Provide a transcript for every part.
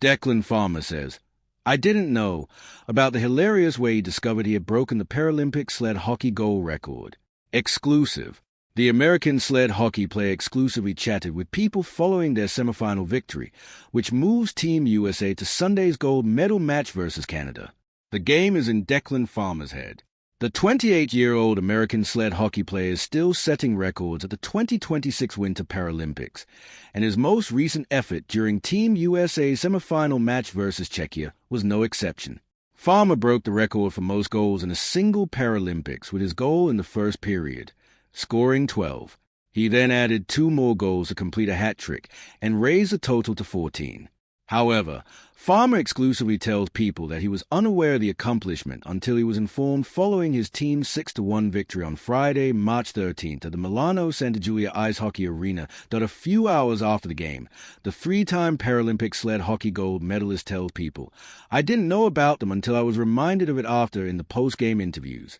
Declan Farmer says, I didn't know about the hilarious way he discovered he had broken the Paralympic sled hockey goal record. Exclusive. The American sled hockey player exclusively chatted with people following their semifinal victory, which moves Team USA to Sunday's gold medal match versus Canada. The game is in Declan Farmer's head. The 28-year-old American sled hockey player is still setting records at the 2026 Winter Paralympics, and his most recent effort during Team USA's semifinal match versus Czechia was no exception. Farmer broke the record for most goals in a single Paralympics with his goal in the first period, scoring 12. He then added 2 more goals to complete a hat-trick and raised the total to 14. However, Farmer exclusively tells people that he was unaware of the accomplishment until he was informed following his team's 6-1 victory on Friday, March 13th at the Milano Santa Giulia Ice Hockey Arena that a few hours after the game, the 3-time Paralympic Sled hockey gold medalist tells people, I didn't know about them until I was reminded of it after in the post-game interviews.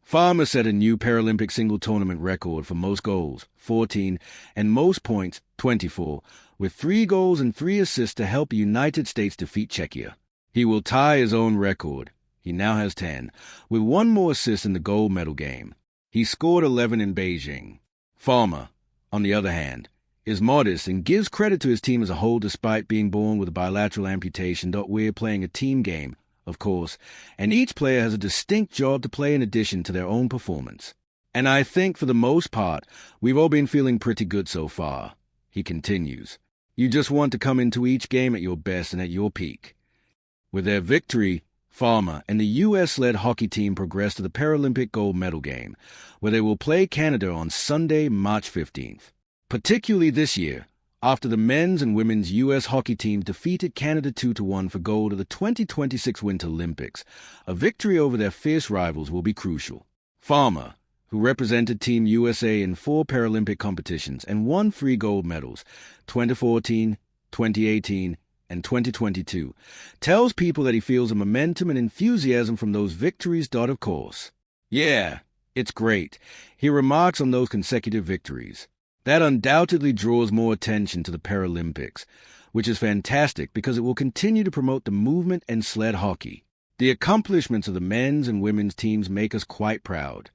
Farmer set a new Paralympic single tournament record for most goals, 14, and most points, 24, with 3 goals and 3 assists to help the United States defeat Czechia. He will tie his own record. He now has 10, with 1 more assist in the gold medal game. He scored 11 in Beijing. Farmer, on the other hand, is modest and gives credit to his team as a whole despite being born with a bilateral amputation. We're playing a team game, of course, and each player has a distinct job to play in addition to their own performance. And I think for the most part, we've all been feeling pretty good so far. He continues. You just want to come into each game at your best and at your peak. With their victory, Farmer and the U.S. sled hockey team progress to the Paralympic gold medal game, where they will play Canada on Sunday, March 15th. Particularly this year, after the men's and women's U.S. hockey team defeated Canada 2-1 for gold at the 2026 Winter Olympics, a victory over their fierce rivals will be crucial. Farmer, who represented Team USA in 4 Paralympic competitions and won 3 gold medals, 2014, 2018, and 2022, tells people that he feels a momentum and enthusiasm from those victories. Of course. Yeah, it's great. He remarks on those consecutive victories. That undoubtedly draws more attention to the Paralympics, which is fantastic because it will continue to promote the movement and sled hockey. The accomplishments of the men's and women's teams make us quite proud.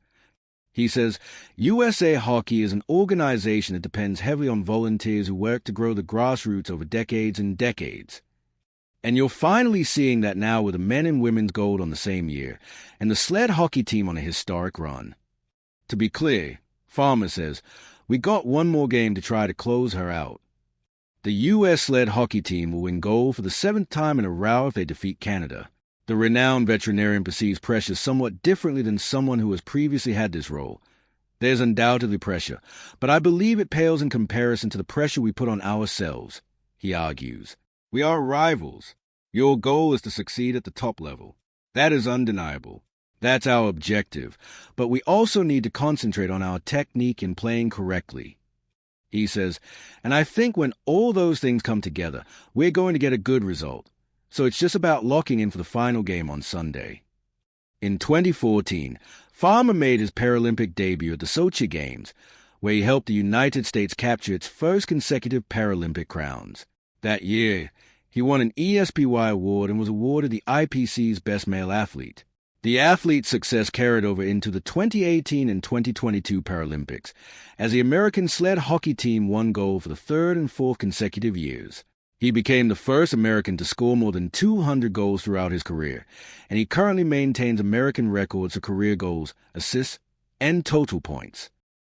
He says, USA Hockey is an organization that depends heavily on volunteers who work to grow the grassroots over decades and decades. And you're finally seeing that now with the men and women's gold on the same year, and the sled hockey team on a historic run. To be clear, Farmer says, we got 1 more game to try to close her out. The U.S. sled hockey team will win gold for the 7th time in a row if they defeat Canada. The renowned veterinarian perceives pressure somewhat differently than someone who has previously had this role. There's undoubtedly pressure, but I believe it pales in comparison to the pressure we put on ourselves, he argues. We are rivals. Your goal is to succeed at the top level. That is undeniable. That's our objective, but we also need to concentrate on our technique in playing correctly. He says, and I think when all those things come together, we're going to get a good result. So it's just about locking in for the final game on Sunday. In 2014, Farmer made his Paralympic debut at the Sochi Games, where he helped the United States capture its first consecutive Paralympic crowns. That year, he won an ESPY award and was awarded the IPC's Best Male Athlete. The athlete's success carried over into the 2018 and 2022 Paralympics, as the American sled hockey team won gold for the 3rd and 4th consecutive years. He became the first American to score more than 200 goals throughout his career, and he currently maintains American records for career goals, assists, and total points.